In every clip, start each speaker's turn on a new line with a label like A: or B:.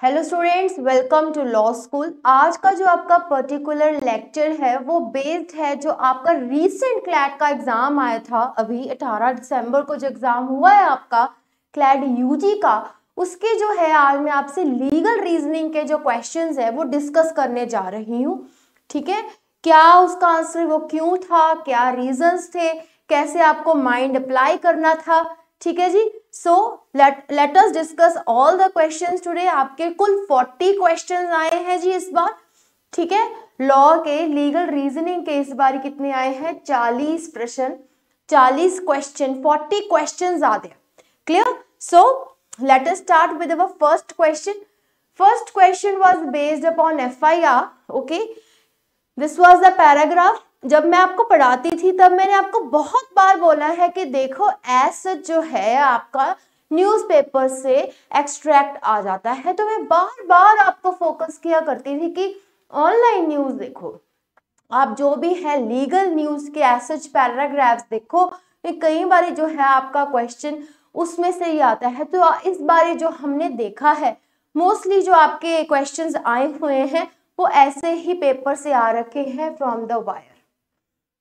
A: Hello students, welcome to law school. आज का जो आपका पर्टिकुलर लेक्चर है वो बेस्ड है जो आपका रीसेंट क्लैट का एग्जाम आया था। अभी 18 दिसंबर को जो एग्जाम हुआ है आपका क्लैट यूजी का, उसके जो है आज मैं आपसे लीगल रीजनिंग के जो क्वेश्चंस है वो डिस्कस करने जा रही हूँ। ठीक है, क्या उसका आंसर वो क्यों था, क्या रीजंस थे, कैसे आपको माइंड अप्लाई करना था। ठीक है जी, so let us discuss all the questions today. आपके कुल 40 क्वेश्चंस आए हैं जी इस बार। ठीक है, लॉ के लीगल रीजनिंग के इस बार कितने आए हैं? 40 प्रश्न, 40 क्वेश्चन, 40 क्वेश्चंस आते हैं। Clear? So let us start with our first question. First question was based upon FIR। Okay, this was the paragraph. जब मैं आपको पढ़ाती थी तब मैंने आपको बहुत बार बोला है कि देखो ऐसा जो है आपका न्यूज़पेपर से एक्सट्रैक्ट आ जाता है, तो मैं बार बार आपको फोकस किया करती थी कि ऑनलाइन न्यूज़ देखो, आप जो भी है लीगल न्यूज़ के एसच पैराग्राफ्स देखो। कई बार जो है आपका क्वेश्चन उसमें से ही आता है। तो इस बार जो हमने देखा है मोस्टली जो आपके क्वेश्चंस आए हुए हैं वो ऐसे ही पेपर से आ रखे हैं from the wire.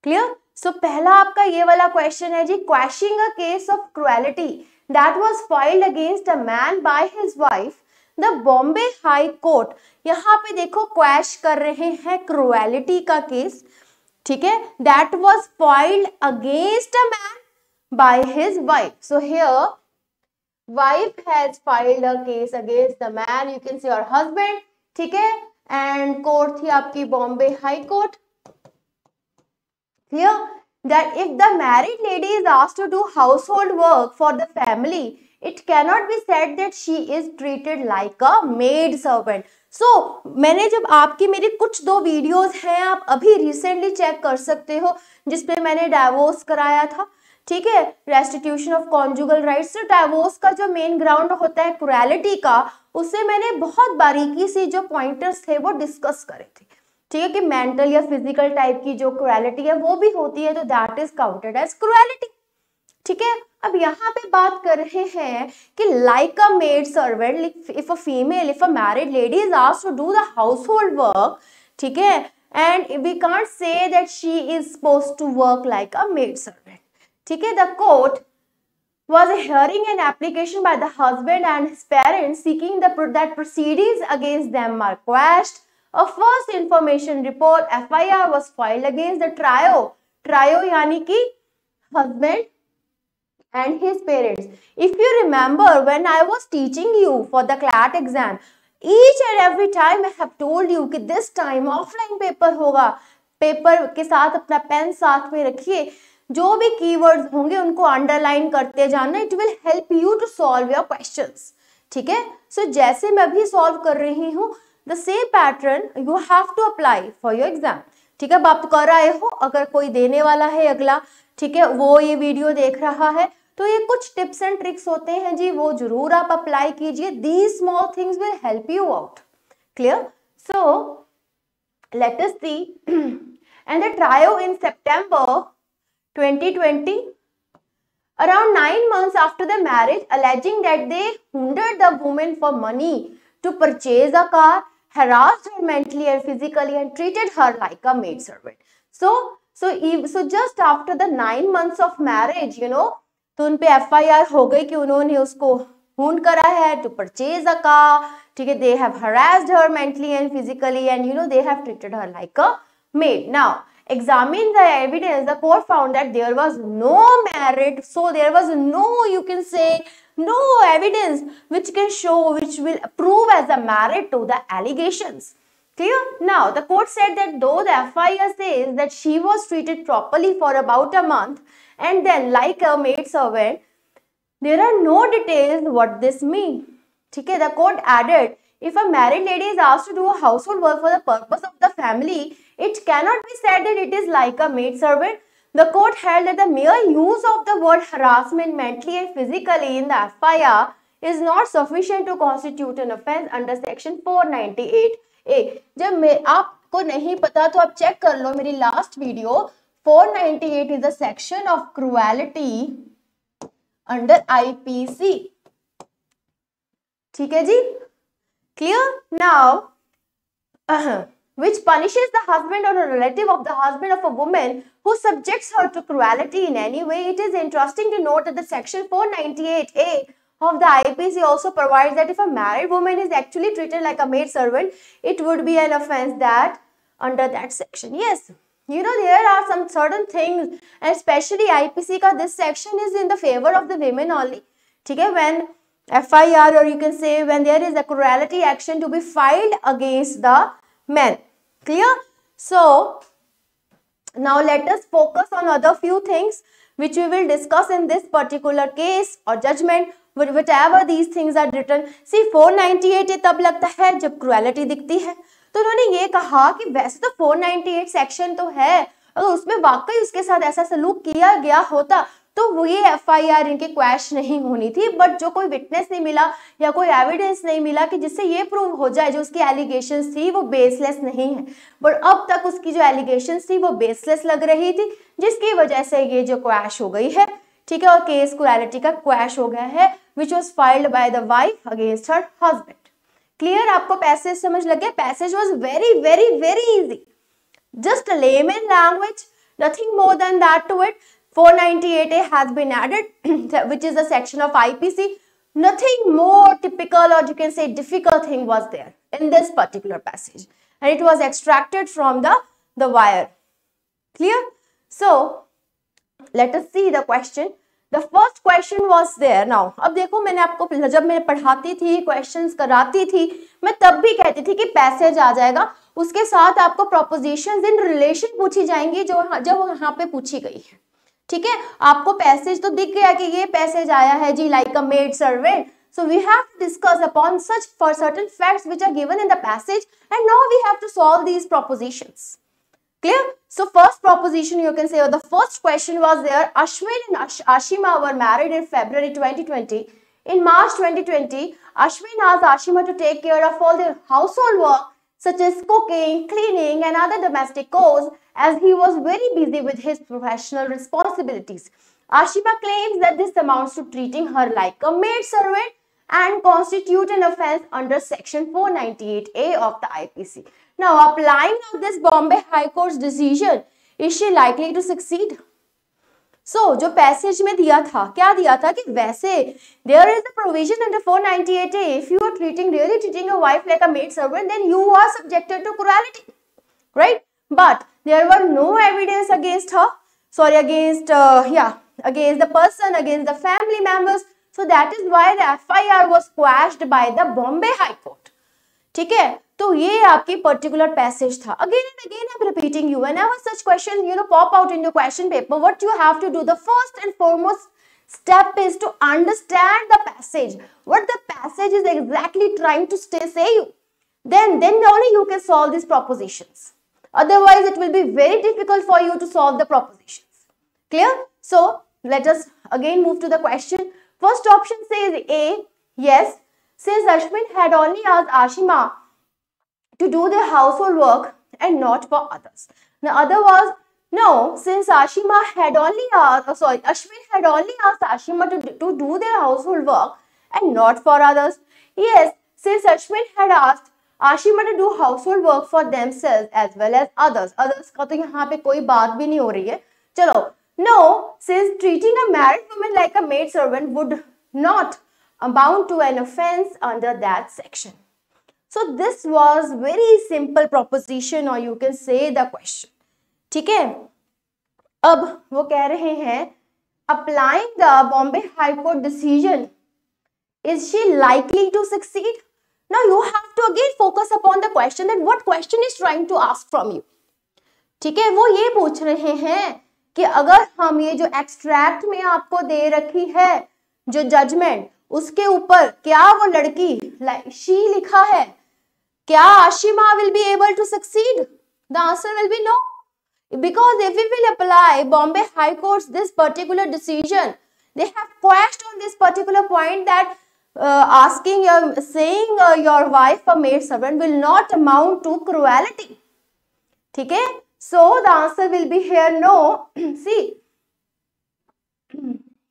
A: Clear? So पहला आपका ये वाला क्वेश्चन है जी, quashing a case of cruelty that was filed against a man by his wife the Bombay high court. यहाँ पे देखो क्वैश कर रहे हैं क्रुएलिटी का केस। ठीक है, that was filed against a man by his wife. So here wife has filed a case against the man, you can say your husband. ठीक है, एंड कोर्ट थी आपकी Bombay high court. Clear? That if the married lady is asked to do household work for the family, it cannot be said that she is treated like a maid servant. So, मैंने जब आपकी मेरी कुछ दो videos हैं, आप अभी recently check कर सकते हो, जिसपे मैंने डाइवोर्स कराया था। ठीक है, रेस्टिट्यूशन ऑफ कॉन्जुगल राइट्स। तो डाइवोर्स का जो मेन ग्राउंड होता है क्रुएलिटी का, उससे मैंने बहुत बारीकी से जो पॉइंटर्स थे वो डिस्कस करे थे। ठीक है, कि मेंटल या फिजिकल टाइप की जो क्रुएलिटी है वो भी होती है, तो that is counted as cruelty. ठीक है, अब यहाँ पे बात कर रहे हैं कि like a maid servant, if a female, if a married lady is asked to do the household work, ठीक है, and we can't say that she is supposed to work like a maid servant. ठीक है, the court was hearing an application by the husband and his parents seeking that proceedings against them are quashed. A first information report FIR was filed against the trio यानी कि husband and his parents. If you remember when I was teaching you for the CLAT exam, each and every time I have told you कि this time offline paper होगा, paper के साथ अपना pen साथ में रखिए, जो भी कीवर्ड्स होंगे उनको अंडरलाइन करते जाना, it will help you to solve your questions. ठीक है, सो जैसे मैं अभी सॉल्व कर रही हूँ, the same pattern you have to apply for your exam. ठीक है, आप कर आए हो, अगर कोई देने वाला है अगला, ठीक है, वो ये वीडियो देख रहा है, तो ये कुछ टिप्स एंड ट्रिक्स होते हैं जी, वो जरूर आप अप्लाई कीजिए। These small things will help you out. Clear? So let us see and the trio in September 2020, around 9 months after the marriage, alleging that they hounded the woman for money to purchase a car, harassed her mentally and physically, and treated her like a maid servant. So just after the 9 months of marriage, you know, तो उन पे FIR हो गई कि उन्होंने उसको hound करा है to purchase a car. ठीक है, they have harassed her mentally and physically, and you know they have treated her like a maid. Now, examining the evidence, the court found that there was no merit, so there was no, you can say, no evidence which can show, which will prove as a merit to the allegations. Clear? Now, the court said that though the FIR says that she was treated properly for about a month and then like a maid servant, there are no details what this means. ठीक है, the court added, if a married lady is asked to do a household work for the purpose of the family, it cannot be said that it is like a maid servant. The court held that the mere use of the word harassment mentally and physically in the FIR is not sufficient to constitute an offense under section 498A. जब आपको नहीं पता तो आप check कर लो मेरी last video. 498 is the section of cruelty under IPC. ठीक है जी, Clear? Now, which punishes the husband or a relative of the husband of a woman who subjects her to cruelty in any way. It is interesting to note that the section 498A of the IPC also provides that if a married woman is actually treated like a maid servant, it would be an offense that under that section. Yes, you know, there are some certain things, and especially IPC ka this section is in the favor of the women only. Okay, when FIR, or you can say when there is a cruelty action to be filed against the men. Clear? So now let us focus on other few things which we will discuss in this particular case or judgment. Whatever these things are written, see 498 तब लगता है जब cruelty दिखती है, तो उन्होंने ये कहा कि वैसे तो 498 सेक्शन तो है, अगर उसमें वाकई उसके साथ ऐसा सलूक किया गया होता तो वो ये FIR इनके क्वैश नहीं होनी थी, बट जो कोई विटनेस नहीं मिला या कोई एविडेंस नहीं मिला कि जिससे ये प्रूव हो जाए जो उसकी एलिगेशंस थी वो बेसलेस नहीं है, बट अब तक उसकी जो एलिगेशंस थी वो बेसलेस लग रही थी, जिसकी वजह से ये जो क्वैश हो गई है, ठीक है, और केस क्रुएलिटी का क्वैश हो गया है, which was filed by the wife against her husband. Clear? आपको पैसेज समझ लग गया? Passage was very very very easy, just a layman language, nothing more than that to it. 498A has been added, which is a section of IPC. Nothing more typical, or you can say difficult thing was there in this particular passage, and it was extracted from the wire. Clear? So let us see the question. The first question was there. Now, अब देखो, मैंने आपको जब मैं पढ़ाती थी, questions कराती थी, मैं तब भी कहती थी कि पैसेज आ जाएगा, उसके साथ आपको प्रोपोजिशंस इन रिलेशन पूछी जाएंगी जो जब यहाँ पे पूछी गई है. ठीक है, आपको पैसेज तो दिख गया कि ये पैसेज आया है जी, like a maid servant. So we have to discuss upon such for certain facts which are given in the passage, and now we have to solve these propositions. Clear? So first proposition you can say, or the first question was there, Ashwin and Ashima were married in February 2020. In March 2020, Ashwin asked Ashima to take care of all the household work such as cooking, cleaning and other domestic chores, as he was very busy with his professional responsibilities. Ashima claims that this amounts to treating her like a maid servant and constitute an offense under section 498A of the IPC. Now, applying of this Bombay High Court's decision, is she likely to succeed? So, जो passage में दिया था, क्या दिया था कि वैसे there is a provision under 498A, if you are really treating your wife like a maid servant, then you are subjected to cruelty, right? But there were no evidence against her, against the person, against the family members. So that is why the FIR was quashed by the Bombay High Court. ठीक है, तो ये आपकी particular passage था. Again and again I'm repeating you, whenever such questions pop out in your question paper, what you have to do, the first and foremost step is to understand the passage, what the passage is exactly trying to say you. Then only you can solve these propositions. Otherwise it will be very difficult for you to solve the propositions. Clear? So let us again move to the question. First option says A, yes, since Ashwin had only asked Ashima to do the household work and not for others. The other was no, since Ashima had only asked, Ashwin had only asked Ashima to do their household work and not for others. Yes, since Ashwin had asked Ashima to do household work for themselves as well as others. Others का तो यहाँ पे कोई बात भी नहीं हो रही है. चलो, no, since treating a married woman like a maid servant would not amount to an offense under that section. So this was very simple proposition, or you can say the question. ठीक है, अब वो कह रहे हैं applying the Bombay High Court decision, is she likely to succeed? Now you have to again focus upon the question, that what question is trying to ask from you. ठीक है, वो ये पूछ रहे हैं कि अगर हम ये जो एक्सट्रैक्ट में आपको दे रखी है जो जजमेंट, उसके ऊपर क्या वो लड़की शी लिखा है, क्या Ashima will be able to succeed? The answer will be no. Because if we will apply Bombay High Court's this particular decision, they have quashed on this particular point that saying your wife a maid servant will not amount to cruelty. ठीक है, so the answer will be here no. See,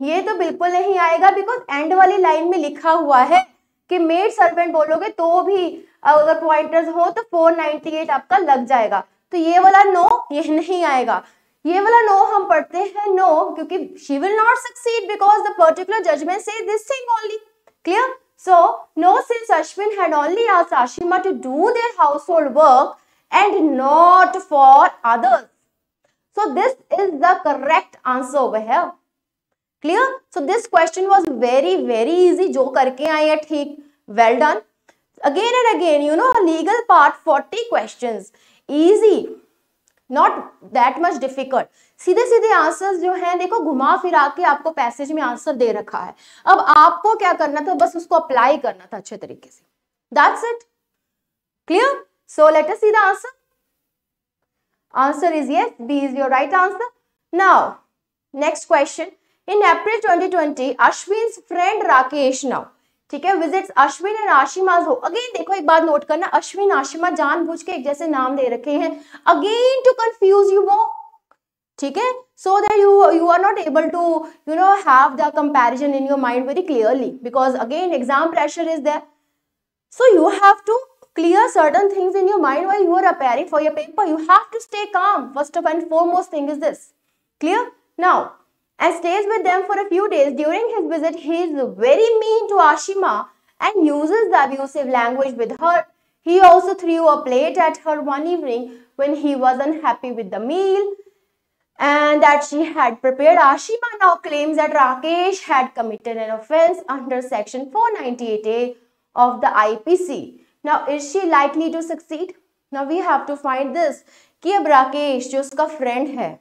A: ये तो बिल्कुल नहीं आएगा, because and वाली line में लिखा हुआ है कि मेड सर्वेंट बोलोगे तो भी अगर पॉइंटर्स हो तो 498 आपका लग जाएगा। तो ये वाला नो ये नहीं आएगा, ये वाला नो हम पढ़ते हैं नो क्योंकि she will not succeed because the particular judgment says this thing only. Clear? So no, since Ashwin had only asked Ashima to do their household work and not for others. So this is the correct answer over here. Clear? So this question was very easy. जो करके आए हैं ठीक, well done. Again and again, you know, legal part 40 questions, easy, not that much difficult. सीधे सीधे answers जो हैं देखो घुमा फिरा के आपको पैसेज में आंसर दे रखा है, अब आपको क्या करना था, बस उसको अप्लाई करना था अच्छे तरीके से. That's it. Clear? So let us see the answer. Answer is yes, B is your right answer. Now, next question. In April 2020, Ashwin's friend Rakesh now, ठीक है, visits Ashwin and Ashima's home. Again देखो एक बात note करना, अश्विन आशिमा जानबूझ के एक जैसे नाम दे रखे हैं, again to confuse you more, ठीक है, so that you are not able to have the comparison in your mind very clearly, because again exam pressure is there, so you have to clear certain things in your mind while you are preparing for your paper. You have to stay calm. First and foremost thing is this. Clear? Now, and stays with them for a few days. During his visit, he is very mean to Ashima and uses the abusive language with her. He also threw a plate at her one evening when he was unhappy with the meal and that she had prepared. Ashima now claims that Rakesh had committed an offense under section 498A of the IPC. Now, is she likely to succeed? Now, we have to find this कि अब राकेश जो उसका friend है,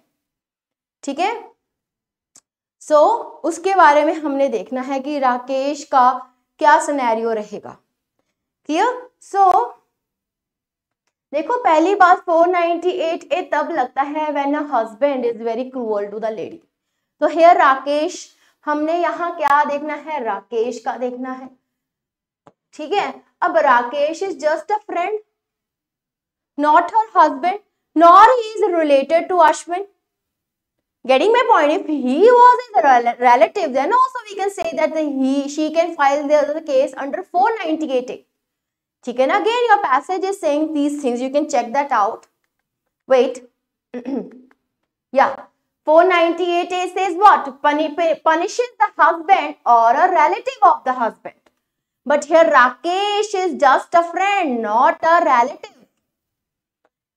A: ठीक है, सो उसके बारे में हमने देखना है कि राकेश का क्या सिनेरियो रहेगा. क्लियर? सो देखो पहली बात 498A तब लगता है when a husband is very cruel to the lady. तो हियर राकेश, हमने यहाँ क्या देखना है, राकेश का देखना है, ठीक है. अब Rakesh is just a friend, not her husband, nor he is related to Ashwin. Getting my point? If he was his relative, then also we can say that she can file the case under 498A. ठीक है ना? Again, your passage is saying these things. You can check that out. Wait. Yeah. 498A says what? Punishes the husband or a relative of the husband. But here Rakesh is just a friend, not a relative.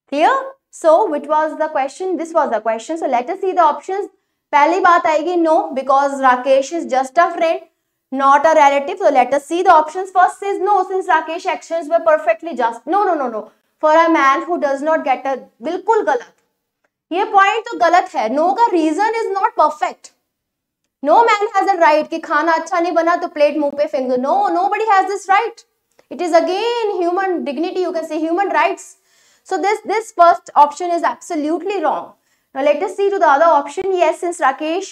A: Clear? So, which was the question? This was the question. So, let us see the options. पहली बात आएगी no, because Rakesh is just a friend, not a relative. So, let us see the options. First says no, since Rakesh actions were perfectly just. No. For a man who does not get a, बिल्कुल गलत. ये point तो गलत है. No का reason is not perfect. No man has a right कि खाना अच्छा नहीं बना तो प्लेट मुंह पे फेंक दो. No, nobody has this right. It is again human dignity. You can say human rights. So this first option is absolutely wrong. Now let us see to the other option. Yes, since Rakesh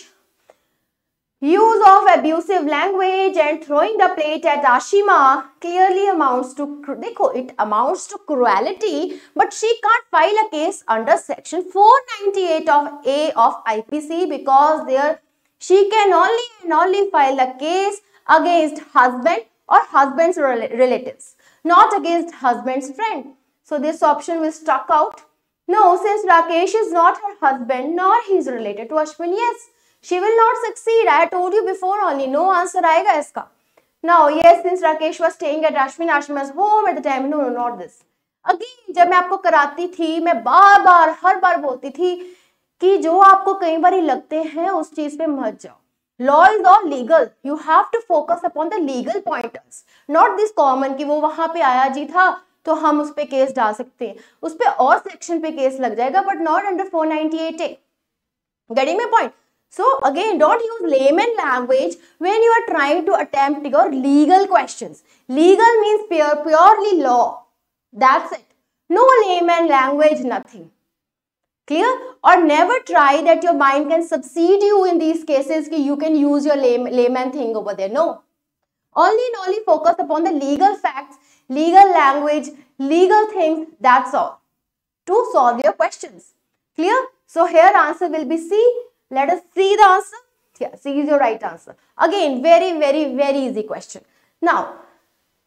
A: use of abusive language and throwing the plate at Ashima clearly amounts to, देखो, it amounts to cruelty, but she can't file a case under section 498 of A of IPC because there she can only file a case against husband or husband's relatives, not against husband's friend. So this option will stuck out. No, since Rakesh is not her husband nor he is related to Ashwin, yes, she will not succeed. I told you before only. No answer आएगा इसका. Now, yes, since Rakesh was staying at Ashwin's home at the time. No, not this. Again, जब मैं आपको कराती थी, मैं बार-बार हर बार बोलती थी कि जो आपको कई बार लगते हैं उस चीज पे मत जाओ. Law is all legal. You have to focus upon the legal pointers, not this common कि वो वहां पे आया जी था तो हम उस पे केस डाल सकते हैं, उस पे और सेक्शन पे केस लग जाएगा, but not under 498A. Getting my point? So again, don't use layman language when you are trying to attempt your legal questions. Legal means purely law. That's it. No layman language, nothing. Clear? Or never try that your mind can succeed you in these cases, you can use your layman thing over there. No. Only focus upon the legal facts, legal language, legal things, that's all, to solve your questions. Clear? So here answer will be C. Let us see the answer. Yeah, C is your right answer. Again, very easy question. Now,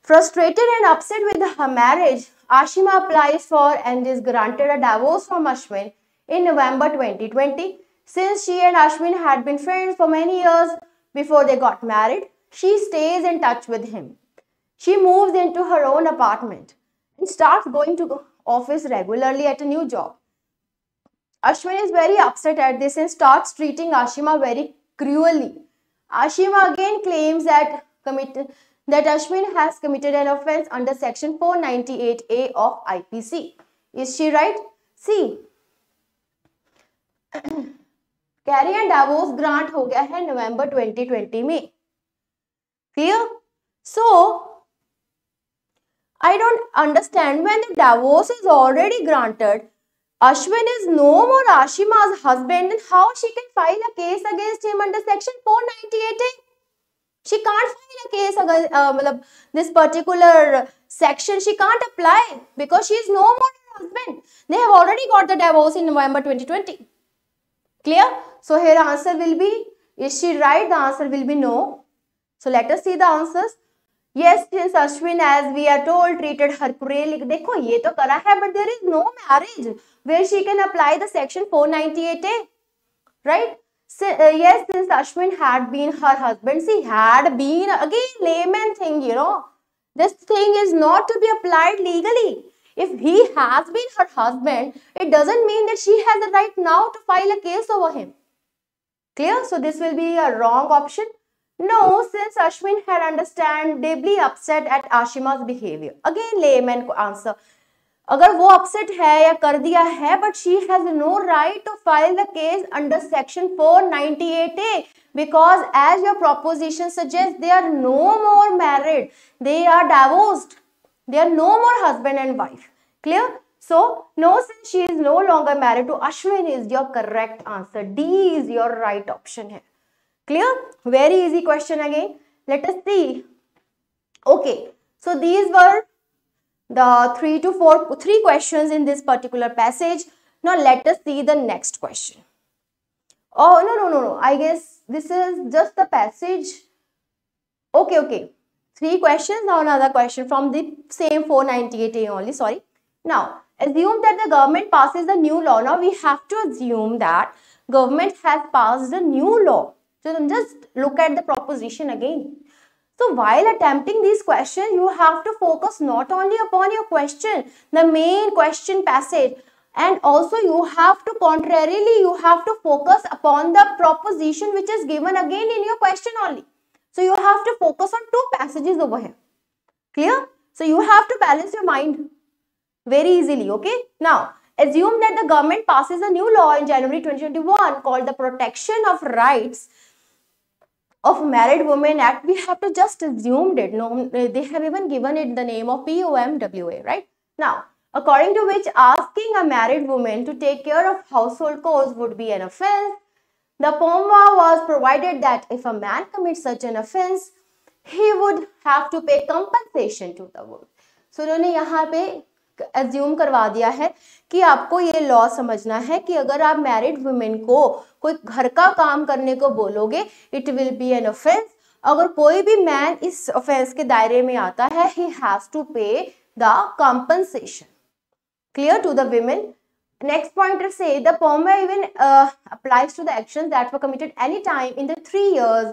A: Frustrated and upset with her marriage, Ashima applies for and is granted a divorce from Ashwin in November 2020. Since she and Ashwin had been friends for many years before they got married, she stays in touch with him. She moves into her own apartment and starts going to office regularly at a new job. Ashwin is very upset at this and starts treating Ashima very cruelly. Ashima again claims that Ashwin has committed an offense under section 498A of IPC. Is she right? See, carry and Davos grant हो गया है नवंबर 2020 में. Clear? So, I don't understand, when the divorce is already granted, Ashwin is no more Ashima's husband, and how she can file a case against him under section 498A? She can't file a case against this particular section. She can't apply because she is no more her husband. They have already got the divorce in November 2020. Clear? So here answer will be, is she right? The answer will be no. So let us see the answers. Yes, since Ashwin, as we are told, treated her cruelly. देखो ये तो करा है, but there is no marriage where she can apply the section 498A, right? Yes, since Ashwin had been her husband, she had been, again layman thing, you know. This thing is not to be applied legally. If he has been her husband, it doesn't mean that she has the right now to file a case over him. Clear? So this will be a wrong option. No, since Ashwin had understandably upset at Ashima's behavior. Again layman को answer. अगर वो upset है या कर दिया है, but she has no right to file the case under section 498A, because as your proposition suggests, they are no more married. They are divorced. They are no more husband and wife. Clear? So, no, since she is no longer married to Ashwin is your correct answer. D is your right option here. Clear? Very easy question again. Let us see. Okay. So, these were the three questions in this particular passage. Now, let us see the next question. Oh, no. I guess this is just the passage. Okay. 3 questions. Now, another question from the same 498A only. Sorry. Now, assume that the government passes a new law. Now, we have to assume that government has passed a new law. So, just look at the proposition again. So, while attempting these questions, you have to focus not only upon your question, the main question passage, and also you have to, contrarily, you have to focus upon the proposition which is given again in your question only. So, you have to focus on 2 passages over here. Clear? So, you have to balance your mind very easily, okay? Now, assume that the government passes a new law in January 2021 called the Protection of Rights of Married Women Act. We have to just assume it. No, they have even given it the name of POMWA, right? Now, according to which asking a married woman to take care of household chores would be an offense. The POMWA was provided that if a man commits such an offense, he would have to pay compensation to the woman. So, उन्होंने यहाँ पे assume करवा दिया है कि आपको ये law समझना है कि अगर आप मैरिड वुमेन को कोई घर का काम करने को बोलोगे, it will B an offence. अगर कोई भी मैन इस ऑफेंस के दायरे में आता है, he has to pay the compensation. Clear to the women. Next pointer say the POMWA even applies to the actions that were committed any time in the 3 years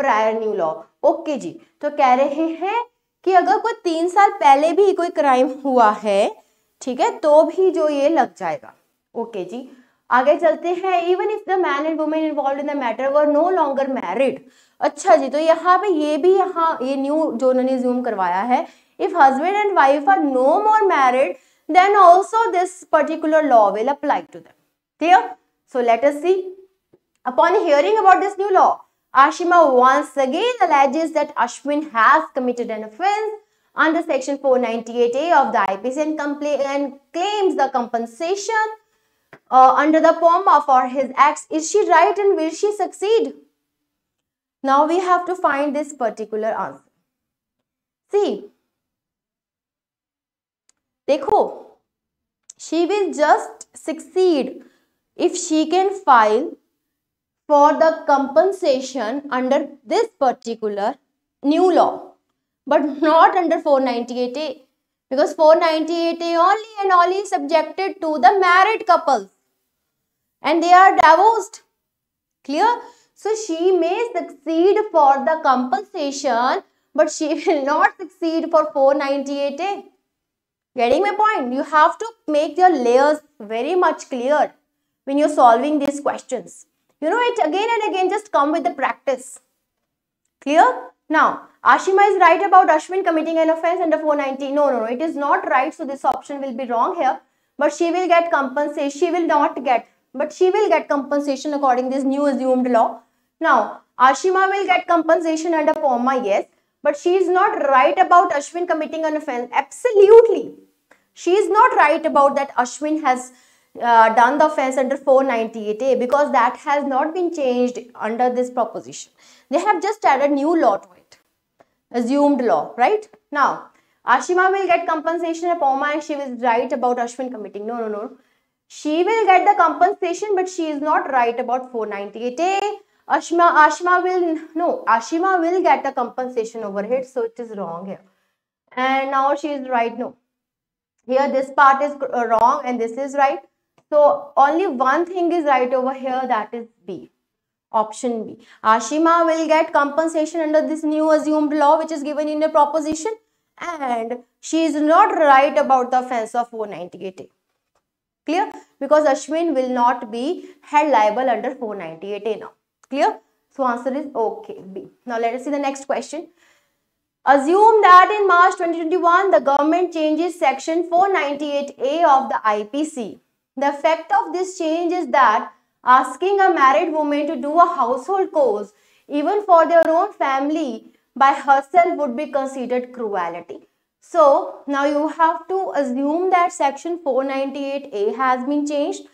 A: prior new law. Okay जी, तो कह रहे हैं कि अगर कोई 3 साल पहले भी कोई क्राइम हुआ है, ठीक है, तो भी जो ये लग जाएगा. ओके जी, आगे चलते हैं. Even if the man and women involved in the matter were no longer married. अच्छा जी, तो यहाँ पे ये भी ये न्यू जो उन्होंने जूम करवाया है, if husband and wife are no more married, then also this particular law will apply to them. Clear? So let us see. Upon hearing about this new law, Ashima once again alleges that Ashwin has committed an offense under section 498A of the IPC and claims the compensation under the POMWA for his acts. Is she right and will she succeed? Now we have to find this particular answer. See, देखो, she will just succeed if she can file for the compensation under this particular new law. but not under 498A, because 498A only and only is subjected to the married couples and they are divorced. Clear? So she may succeed for the compensation, but she will not succeed for 498A. Getting my point? You have to make your layers very much clear when you're solving these questions. You know it again and again, just come with the practice. Clear? Now, Ashima is right about Ashwin committing an offense under 490. No, it is not right. So this option will be wrong here. But she will get compensation. She will not get, but she will get compensation according to this new assumed law. Now, Ashima will get compensation under POMA, yes. But she is not right about Ashwin committing an offense. Absolutely. She is not right about that Ashwin has done the offense under 498A, because that has not been changed under this proposition. They have just added new law to it. Assumed law, right? Now, Ashima will get compensation at POMA and she was right about Ashwin committing. No. She will get the compensation, but she is not right about 498A. Ashima will get the compensation over here, so it is wrong here. And now she is right, no. Here this part is wrong and this is right. So only one thing is right over here, that is B. Option B. Ashima will get compensation under this new assumed law which is given in the proposition, and she is not right about the offense of 498A. Clear? Because Ashwin will not be held liable under 498A now. Clear? So answer is okay, B. Now let us see the next question. Assume that in March 2021, the government changes section 498A of the IPC. The effect of this change is that asking a married woman to do a household chores, even for their own family, by herself would be considered cruelty. So, now you have to assume that section 498A has been changed.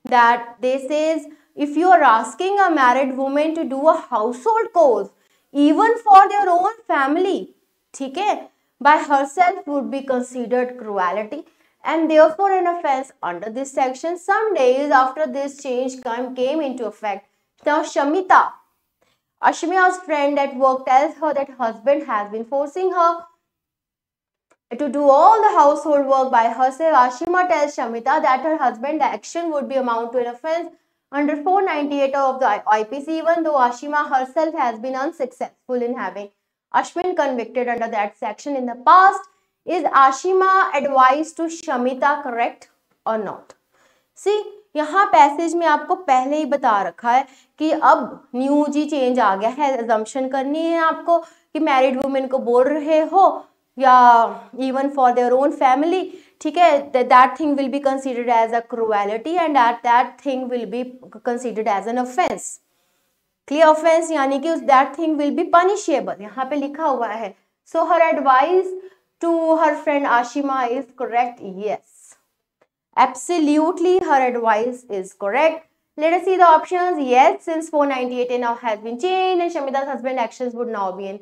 A: That this says, if you are asking a married woman to do a household chores, even for their own family, ठीक है, by herself would be considered cruelty, and therefore an offense under this section. Some days after this change came into effect, now Shamita, Ashmia's friend at work, tells her that husband has been forcing her to do all the household work by herself. Ashima tells Shamita that her husband's action would be amount to an offense under 498 of the IPC, even though Ashima herself has been unsuccessful in having Ashwin convicted under that section in the past. Is Ashima advised to Shamita correct or not? See, यहाँ passage में आपको पहले ही बता रखा है कि अब new जी change आ गया है, अजम्पशन करनी है आपको कि मैरिड वुमेन को बोल रहे हो या even for their own family, ठीक है, that thing will be considered as a cruelty and that thing will be considered as an offence. Clear? Offence यानी कि that thing will be punishable, यहाँ पे लिखा हुआ है. So her advice to her friend Ashima is correct? Yes. Absolutely, her advice is correct. Let us see the options. Yes, since 498 now has been changed and Shamita's husband actions would now be an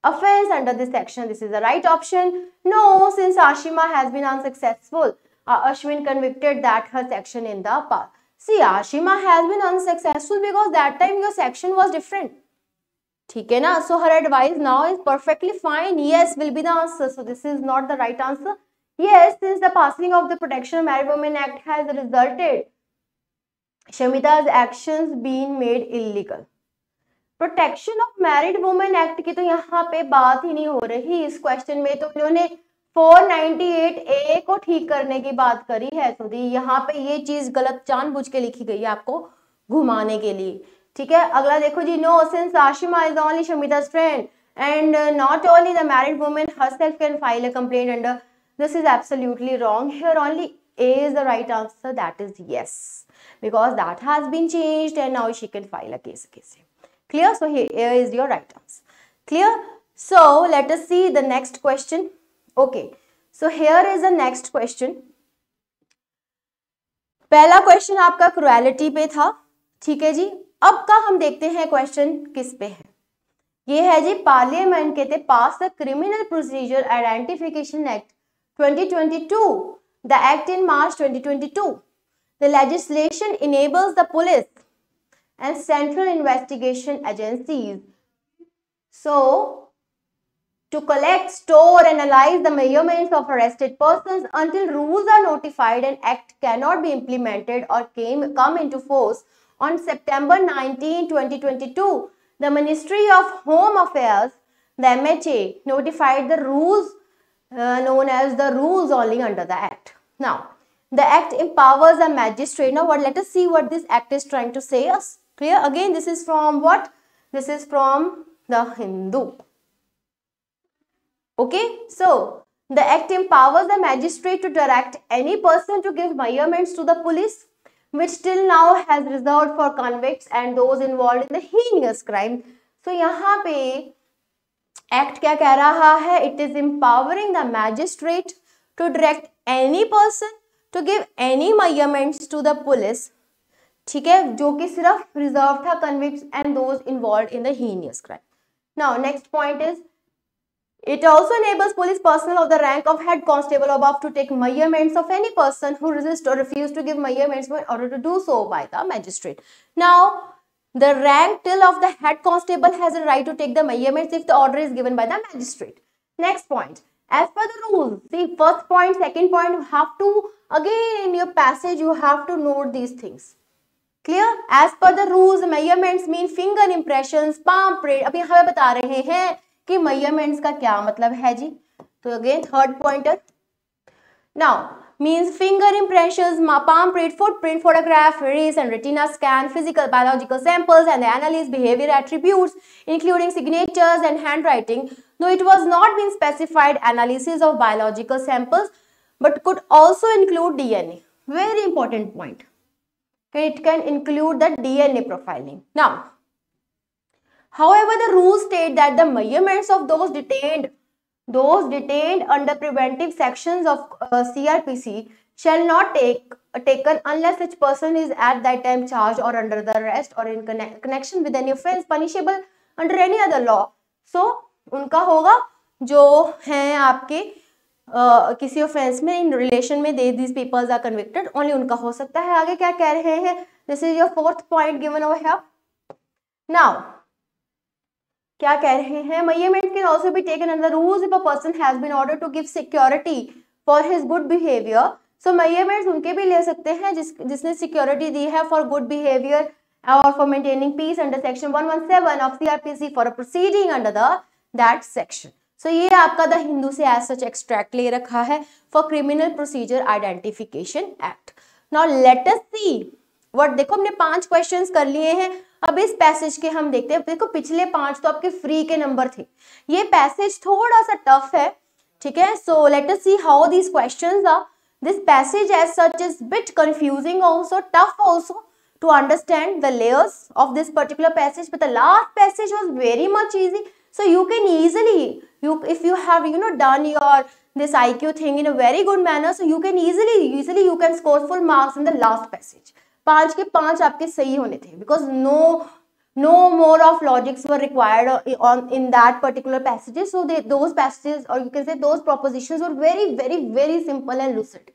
A: offense under this section. This is the right option. No, since Ashima has been unsuccessful, Ashwin convicted that her section in the past. See, Ashima has been unsuccessful because that time your section was different. ठीक है ना? So her advice now is perfectly fine. Yes will be the answer. So this is not the right answer. Yes, since the passing of the Protection of Married Women Act has resulted Shamita's actions being made illegal. Protection of Married Women Act की तो यहाँ पे बात ही नहीं हो रही इस question में. तो उन्होंने 498A को ठीक करने की बात करी है. तो यहाँ पे ये चीज गलत जानबूझ के लिखी गई है आपको घुमाने के लिए. ठीक है, अगला देखो जी. No, since Ashima is only शमिता's friend and not only the married woman herself can file a complaint under. This is absolutely wrong. Here only A is the right answer, that is yes, because that has been changed and now she can file a case against him. Clear? So here A is your right answer. Clear? So let us see the next question. Okay, so here is the next question. पहला question आपका cruelty पे था, ठीक है जी. अब का हम देखते हैं क्वेश्चन किस पे है. ये है जी, पार्लियामेंट कहते pass the criminal procedure identification act 2022. The act in March 2022. The legislation enables the police and central investigation agencies. So to collect, store, and analyze the measurements of arrested persons until rules are notified and act cannot be implemented or come into force. On September 19, 2022, the Ministry of Home Affairs, the MHA, notified the rules known as the rules only under the Act. Now, the Act empowers a magistrate. Now, let us see what this Act is trying to say us. Clear? Again, this is from what? This is from the Hindu. Okay, so the Act empowers the magistrate to direct any person to give measurements to the police, which till now has reserved for convicts and those involved in the heinous crime. So यहाँ पे Act क्या कह रहा है? It is empowering the magistrate to direct any person to give any measurements to the police. ठीक है, जो कि सिर्फ रिजर्व था convicts and those involved in the heinous crime. Now next point is, it also enables police personnel of the rank of head constable above to take measurements of any person who resists or refuses to give measurements in order to do so by the magistrate. Now, the rank till of the head constable has a right to take the measurements if the order is given by the magistrate. Next point, as per the rules, see first point, second point, you have to, again in your passage, you have to note these things. Clear? As per the rules, measurements mean finger impressions, palm print. अब यहाँ पे बता रहे हैं कि measurements का क्या मतलब है जी. तो again third pointer. Now means finger impressions, palm print, footprint, photograph, iris and retina scan, physical biological samples and the analyze behavior attributes including signatures and handwriting. Though it was not been specified analysis of biological samples but could also include DNA. Very important point. It can include the DNA profiling. Now, however, the rules state that the measurements of those detained under preventive sections of CRPC shall not taken unless such person is at that time charged or under the arrest or in connection with any offense punishable under any other law. So, उनका होगा जो हैं आपके किसी offence में in relation में these peoples are convicted, only उनका हो सकता है. आगे क्या कह रहे हैं? This is your fourth point given over here. Now, क्या कह रहे हैं? Measurement can also be taken under the rules if a person has been ordered to give security for his good behavior. So measurements उनके भी ले सकते हैं जिसने security दी है for good behavior or for maintaining peace under section 117 of CRPC for a proceeding under that section. So ये आपका the Hindu से as such extract ले रखा है for Criminal Procedure Identification Act. Now let us see what. देखो हमने 5 questions कर लिए हैं. अब इस पैसेज के हम देखते हैं. देखो पिछले 5 तो आपके फ्री के नंबर थे. ये पैसेज थोड़ा सा टफ है. ठीक है. So let us see how these questions are. This passage as such is bit confusing also, tough also to understand the layers of this particular passage, but the last passage was very much easy. So you can easily, if you have done your this IQ thing in a very good manner, so you can easily you can score full marks in the last passage. 5 के 5 आपके सही होने थे because no more of logics were required in that particular passages. So those passages, or you can say those propositions, were very simple and lucid.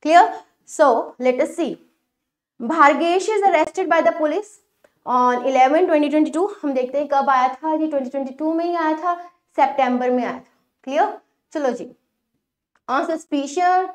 A: Clear? So let us see. Bhargesh is arrested by the police on 11/2022. हम देखते हैं कब आया था जी. 2022 में ही आया था, सितंबर में आया था. क्लियर? चलो जी. On suspicion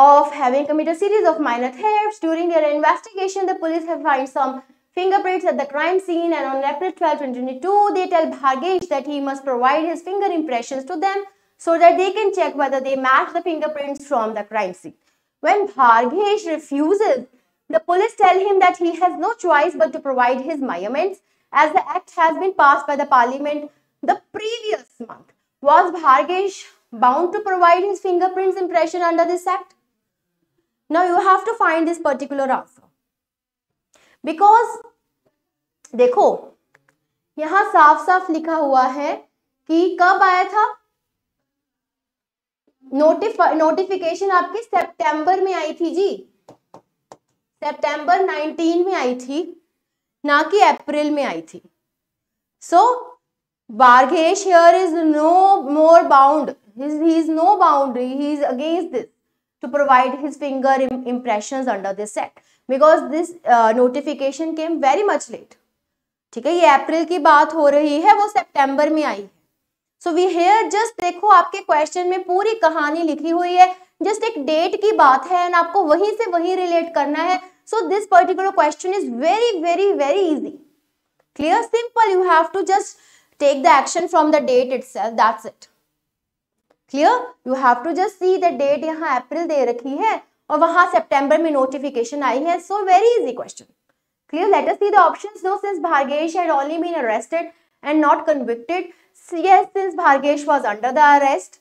A: of having committed a series of minor thefts, during their investigation, the police have found some fingerprints at the crime scene, and on April 12, 2022, they tell Bhargesh that he must provide his finger impressions to them so that they can check whether they match the fingerprints from the crime scene. When Bhargesh refuses, the police tell him that he has no choice but to provide his measurements as the act has been passed by the parliament the previous month. Was Bhargesh bound to provide his fingerprints impression under this act? Now you have to find this particular answer. Because देखो यहाँ साफ साफ लिखा हुआ है कि कब आया था. नोटिफिकेशन आपकी सितंबर में आई थी जी. सितंबर 19 में आई थी, ना कि अप्रैल में आई थी. So Bhargesh here is no more bound. He is no boundary. He is against this to provide his finger impressions under this act because this notification came very much late. ठीक है, ये अप्रैल की बात हो रही है, वो सितंबर में आई. सो वी हेयर जस्ट देखो आपके क्वेश्चन में पूरी कहानी लिखी हुई है, जस्ट एक डेट की बात है एंड आपको वहीं से वहीं रिलेट करना है. So this particular question is very very very easy. Clear, simple, you have to just take the action from the date itself, that's it. Clear, you have to just see the date, यहाँ April दे रखी है और वहां सितंबर में notification आई है. So very easy question. Clear, let us see the options. No, since Bhargesh had only been arrested and not convicted. Yes, since Bhargesh was under the arrest.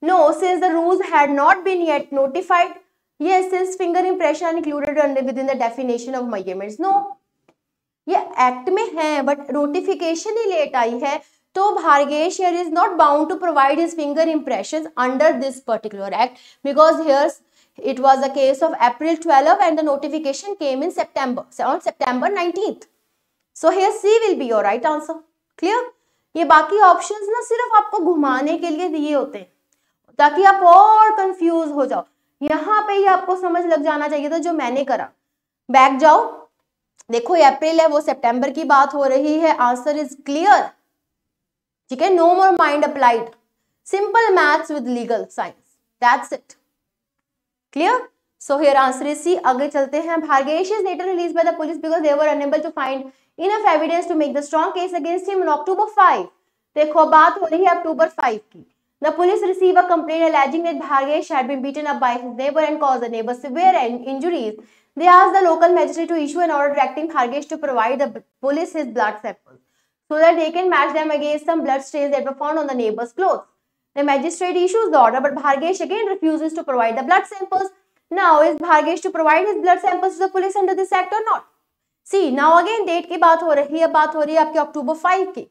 A: No, since the rules had not been yet notified. Yes, since finger impression included within the definition of measurements. No, ये act में है but notification he late आई है, तो Bhargesh here is not bound to provide his finger impressions under this particular act because here it was a case of April 12 and the notification came in September, on September 19th. So here C will be your right answer. Clear? ये बाकी options ना सिर्फ आपको घुमाने के लिए दिए होते हैं ताकि आप और कंफ्यूज हो जाओ. यहाँ पे ही आपको समझ लग जाना चाहिए था जो मैंने करा. बैक जाओ, देखो ये अप्रैल है, वो सितंबर की बात हो रही है. Answer is clear. ठीक है, no more mind applied, simple maths with legal science, that's it. Clear? So here answer is C. आगे चलते हैं. Bhargesh is later released by the police because they were unable to find enough evidence to make the strong case against him on October 5. देखो बात हो रही है अक्टूबर 5 की. The police received a complaint alleging that Bhargesh had been beaten up by his neighbor and caused the neighbor severe injuries. They asked the local magistrate to issue an order directing Bhargesh to provide the police his blood samples so that they can match them against some blood stains that were found on the neighbor's clothes. The magistrate issues the order, but Bhargesh again refuses to provide the blood samples. Now, is Bhargesh to provide his blood samples to the police under this act or not? See, now again date की बात हो रही है, बात हो रही है आपके अक्टूबर 5 की.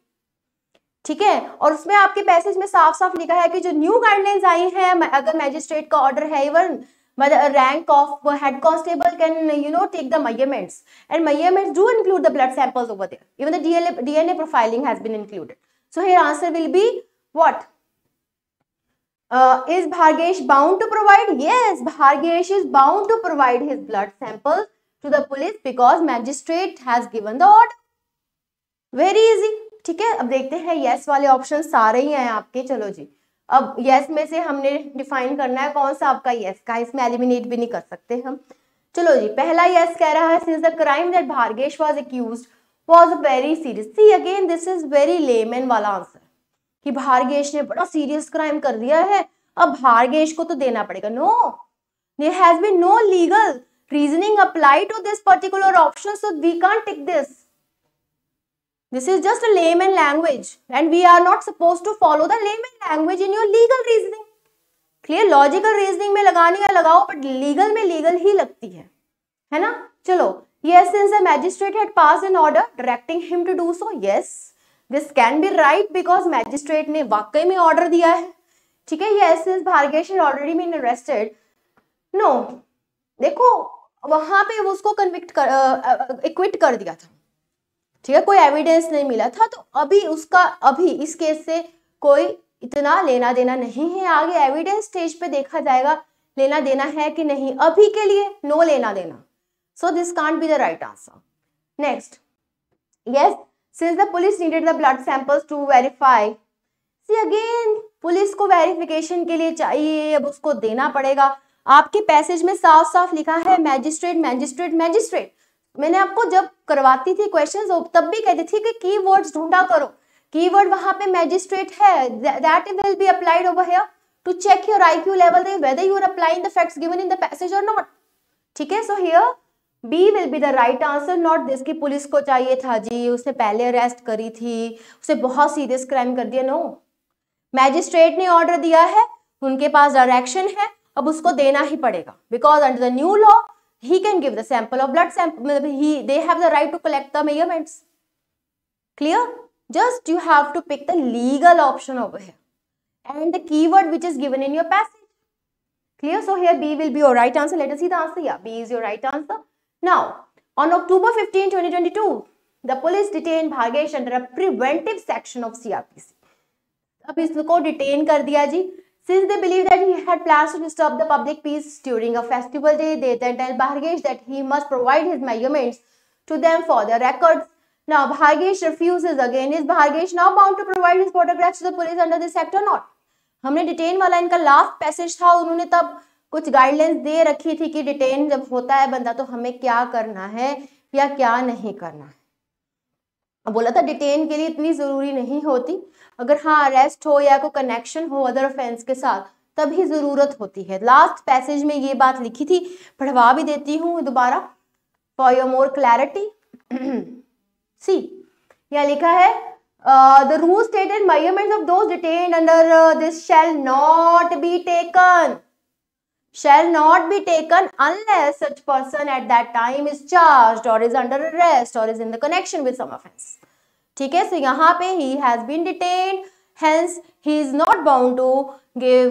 A: ठीक है, और उसमें आपके पैसेज में साफ साफ लिखा है कि जो न्यू गाइडलाइंस आई हैं, अगर मैजिस्ट्रेट का ऑर्डर है, even rank of head constable can take the measurements, and measurements do include the blood samples over there. Even the DNA profiling has been included. So here answer will be what? Is Bhargesh bound to provide? Yes, Bhargesh is bound to provide his blood samples to the police because magistrate has given the order. Very easy. ठीक है, अब देखते हैं yes वाले option सारे ही हैं आपके. चलो जी, अब यस में से हमने डिफाइन करना है कौन सा आपका यस का, इसमें एलिमिनेट भी नहीं कर सकते हम. चलो जी, पहला यस कह रहा है since the crime that Bhargesh was accused was very serious. See again, this is very layman वाला आंसर कि Bhargesh ने बड़ा सीरियस क्राइम कर दिया है, अब Bhargesh को तो देना पड़ेगा. No, there has been no legal reasoning applied to this particular option, so we can't take this. This is just a layman language and we are not supposed to follow the layman language in your legal reasoning. Clear? Logical reasoning में लगानी है लगाओ, but legal में legal ही लगती है ना. चलो, yes, since the magistrate had passed an order directing him to do so, yes, this can be right because magistrate ने वाकई में order दिया है. ठीक है, yes, since Bhargesh had already been arrested. No, देखो वहां पे उसको एक्विट कर दिया था. ठीक है, कोई एविडेंस नहीं मिला था, तो अभी इस केस से कोई इतना लेना देना नहीं है. आगे एविडेंस स्टेज पे देखा जाएगा लेना देना है कि नहीं. अभी के लिए नो लेना देना. So this can't be the right answer. Next, yes, since the police needed the blood samples to verify. See again, police को वेरिफिकेशन के लिए चाहिए, अब उसको देना पड़ेगा. आपके पैसेज में साफ साफ लिखा है मैजिस्ट्रेट मैजिस्ट्रेट मैजिस्ट्रेट. मैंने आपको जब करवाती थी क्वेश्चंस तब भी कहती थी कि कीवर्ड्स ढूंढा करो. कीवर्ड वहां पे मैजिस्ट्रेट है, that will be applied over here to check your IQ level, whether you are applying the facts given in the passage or not. ठीक है, so here B will be the right answer, not this की police को चाहिए था जी, उसने पहले arrest करी थी, उसे बहुत सीरियस क्राइम कर दिया. नो, मैजिस्ट्रेट ने ऑर्डर दिया है, उनके पास डायरेक्शन है, अब उसको देना ही पड़ेगा because under the new law he can give the sample of blood sample. They have the right to collect the measurements. Clear? Just you have to pick the legal option over here and the keyword which is given in your passage. Clear? So here B will be your right answer. Let us see the answer. Yeah, B is your right answer. Now, on October 15, 2022, the police detained Bhargesh under a preventive section of CRPC. अब इसको detain कर दिया जी. Since they believe that he had plans to disturb the public peace during a festival day, they then tell Bhargesh that he must provide his measurements to them for their records. Now Bhargesh refuses again. Is Bhargesh now bound to provide his photographs to the police under this act or not? हमने detain वाला इनका last passage था, उन्होंने तब कुछ guidelines दे रखी थी कि डिटेन जब होता है बंदा तो हमें क्या करना है या क्या नहीं करना है। बोला था डिटेन के लिए इतनी जरूरी नहीं होती, अगर हाँ अरेस्ट हो या कोई कनेक्शन हो अदर ऑफेंस के साथ तभी जरूरत होती है। लास्ट पैसेज में ये बात लिखी थी, पढ़वा भी देती हूँ दोबारा फॉर योर मोर क्लैरिटी। सी यहाँ लिखा है the rule stated measurements of those detained under this shall not be taken unless such person at that time is charged or is under arrest or is in the connection with some offense। ठीक है, so यहाँ पे he has been detained, hence he is not bound to give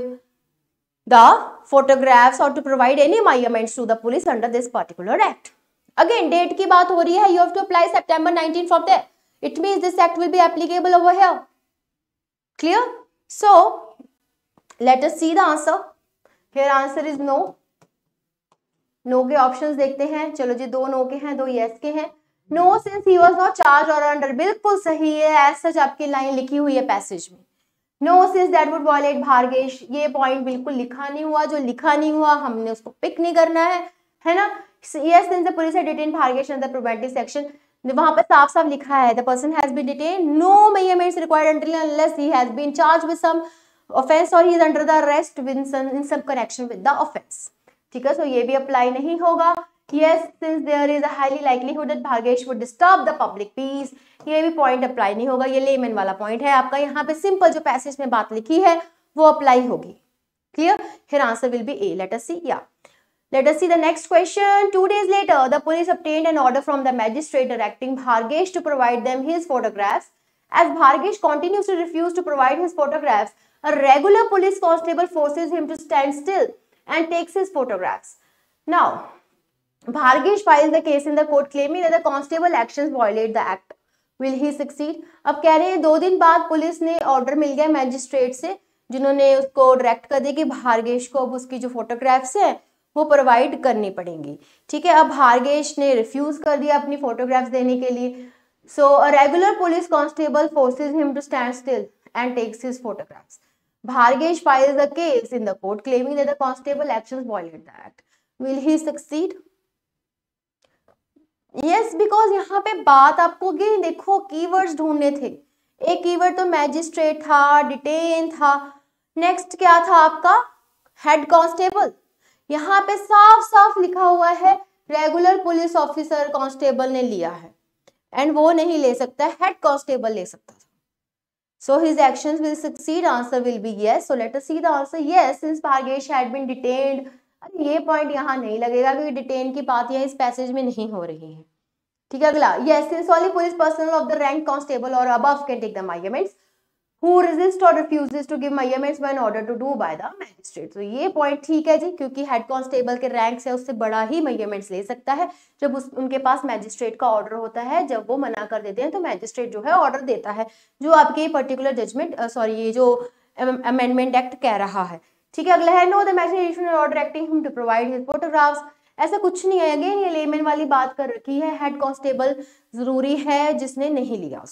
A: the photographs or to provide any measurements to the police under this particular act। Again date की बात हो रही है, you have to apply September 19 from there, it means this act will be applicable over here। Clear? So let us see the answer। Here answer is no। No के options देखते हैं, चलो जी, दो नो के हैं, दो यस के हैं। No since he was not charge और अंडर, बिल्कुल सही है, एज सच आपकी लाइन लिखी हुई है पैसेज में। No since that would violate Bhargesh, ये पॉइंट बिल्कुल लिखा नहीं हुआ, जो लिखा नहीं हुआ हमने उसको पिक नहीं करना है ना। Yes since the police had detain Bhargesh under preventive section, वहां पर साफ साफ लिखा है the person has been detain, no measurements required until unless he has been charge with some offence और he is under the arrest in some connection with the offence. ठीक है, सो ये भी अप्लाई नहीं होगा। Yes, since there is a highly likelihood that Bhargesh would disturb the public peace, ये भी point apply नहीं होगा, ये लेमन वाला पॉइंट है आपका, यहाँ पे सिंपल जो पैसेज में बात लिखी है वो अप्लाई होगी। Clear? Here answer will be A। Let us see, yeah। Let us see the next question। 2 days later, the police obtained an order from the magistrate directing Bhargesh to provide them his photographs. As Bhargesh continues to refuse to provide his photographs, a regular police constable forces him to stand still and takes his photographs। Now, Bhargesh files the case in the court claiming that the constable actions violate the act। Will he succeed? अब कह रहे हैं 2 दिन बाद police ने order मिल गया magistrate से, जिन्होंने उसको डायरेक्ट कर दिया कि भार्गेश को अब उसकी जो फोटोग्राफ्स है वो प्रोवाइड करनी पड़ेंगी। ठीक है, अब भार्गेश ने रिफ्यूज कर दिया अपनी फोटोग्राफ्स देने के लिए। So a regular police constable forces him to stand still and takes his photographs. Bhargesh files a case in the court claiming that the constable actions violate the act। Will he succeed? Yes, because यहाँ पे बात आपको देखो keywords ढूंढने थे। एक keyword तो magistrate था, डिटेन था, नेक्स्ट क्या था आपका हेड कांस्टेबल। यहाँ पे साफ साफ लिखा हुआ है रेगुलर पुलिस ऑफिसर कांस्टेबल ने लिया है, एंड वो नहीं ले सकता, हेड कांस्टेबल ले सकता था। So his actions will succeed, answer will be yes। So let us see the answer। Yes, since Bhargesh had been detained। अरे ये पॉइंट यहाँ नहीं लगेगा क्योंकि डिटेन की बात यहाँ इस पैसेज में नहीं हो रही है। ठीक है, अगला yes, since only police personnel of the rank constable or above can take the measurements, who resist or refuses to give measurements when ordered to do by the magistrate। तो ये पॉइंट ठीक है जी, क्योंकि हेड कांस्टेबल के rank से उससे बड़ा ही measurements ले सकता है जब उनके पास मैजिस्ट्रेट का ऑर्डर होता है। जब वो मना कर देते हैं तो मैजिस्ट्रेट जो है ऑर्डर देता है, जो आपके पर्टिकुलर जजमेंट ये जो अमेंडमेंट एक्ट कह रहा है। ठीक है, अगला है no the magistrate order acting him to provide his photographs. ऐसा कुछ नहीं है, अगेन ये लेमन वाली बात कर रखी है, हेड कांस्टेबल जरूरी है जिसने नहीं लिया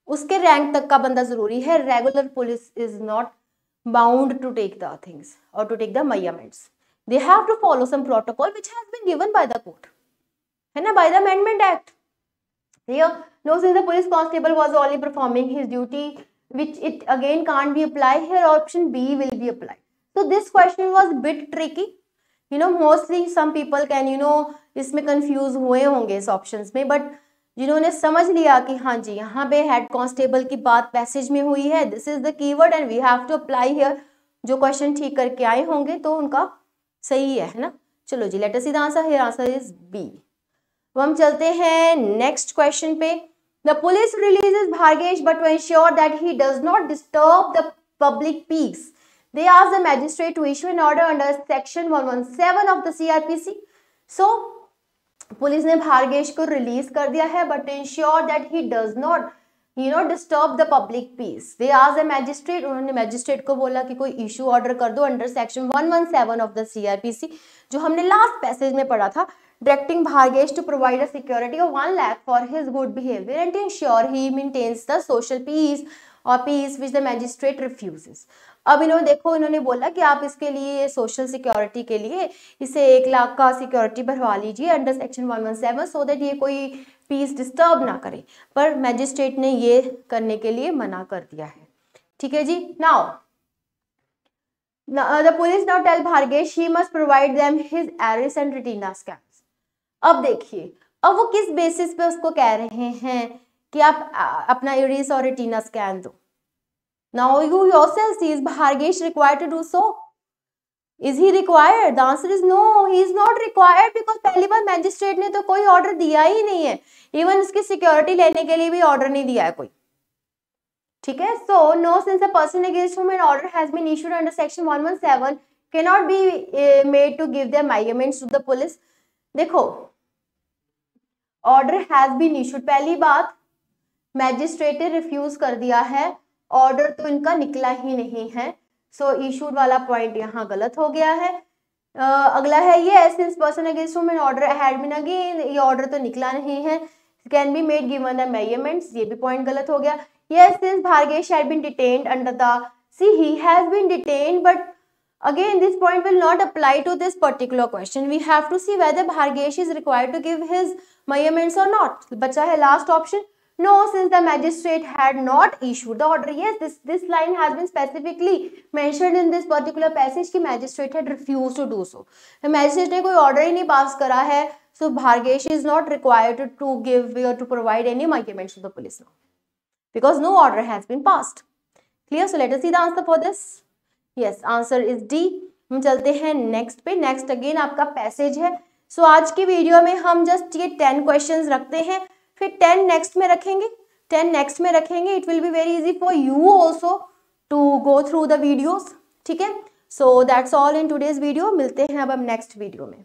A: उसके रैंक तक का बंदा जरूरी है। Regular police is not bound to take the things और to take the measurements, they have to follow some protocol which has been given by the court, है ना, by the amendment act. No since the police constable was only performing his duty which it again can't be applied here, option B will be applied। So this question was bit tricky, you know, mostly some people can इसमें confuse हुए होंगे इस options में, but जिन्होंने समझ लिया कि हाँ जी यहाँ पे हेड कांस्टेबल की बात पैसेज में हुई है, this is the keyword and we have to apply here, जो क्वेश्चन ठीक करके आए होंगे तो उनका सही है ना। चलो जी, let us see the answer, here answer is B. तो हम चलते हैं नेक्स्ट क्वेश्चन पे। The police releases Bhargesh but to ensure that he does not disturb the public peace, they ask the magistrate to issue an order under section 117 of the CRPC। So police ने भार्गेश को release कर दिया है, but to ensure that he does not disturb the public peace, they ask the magistrate, उन्होंने magistrate को बोला कि कोई इशू ऑर्डर कर दो under section 117 of the CRPC, जो हमने लास्ट पैसेज में पढ़ा था, directing Bhargesh to provide a security of 1 lakh for his good behavior and to ensure he maintains the social peace which the magistrate refuses. अब इन्होंने देखो, इन्होंने बोला कि आप इसके लिए सोशल सिक्योरिटी के लिए इसे 1 लाख का सिक्योरिटी भरवा लीजिए अंडर सेक्शन 117 सो दैट ये कोई पीस डिस्टर्ब ना करे, पर मैजिस्ट्रेट ने ये करने के लिए मना कर दिया है। ठीक है जी। Now the police now tell Bhargesh he must provide them his iris and retina scans. अब देखिए, अब वो किस बेसिस पे उसको कह रहे हैं कि आप अपना इरिस और रेटिना स्कैन दो। Now you yourself see, is Bhargesh required to do so? Is he required? The answer is no, he is not required because पहली बार मैजिस्ट्रेट ने तो कोई ऑर्डर दिया ही नहीं है, इवन उसकी सिक्योरिटी लेने के लिए भी ऑर्डर नहीं दिया है कोई। ठीक है, so no, since a person against whom an order has been issued under section 117 cannot be made to give their measurements to the police. देखो, ऑर्डर हैज बीन इशूड, पहली बात मैजिस्ट्रेट ने रिफ्यूज कर दिया है, ऑर्डर तो इनका निकला ही नहीं है, सो इशूड वाला पॉइंट यहाँ गलत हो गया है। अगला है ये, since person against whom an order had been again, ये ऑर्डर तो निकला नहीं है, can be made given the measurements, ये भी पॉइंट गलत हो गया। Yes, since Bhargesh had been detained under the, see he has been detained, but again this point will not apply to this particular question. We have to see whether Bhargesh is required to give his measurements or not. बचा है last option. No, since the magistrate had not issued the order. Yes, this line has been specifically mentioned in this particular passage कि magistrate had refused to do so. The magistrate ने कोई order ही नहीं पास करा है, so Bhargesh is not required to give or to provide any measurements to the police now, because no order has been passed. Clear? So let us see the answer for this. Yes, answer is D. हम चलते हैं next पे। Next again आपका passage है। सो आज की video में हम जस्ट ये 10 क्वेश्चंस रखते हैं, फिर 10 नेक्स्ट में रखेंगे, 10 नेक्स्ट में रखेंगे। It will be very easy for you also to go through the videos. ठीक है, so that's all in today's video. मिलते हैं अब हम नेक्स्ट वीडियो में।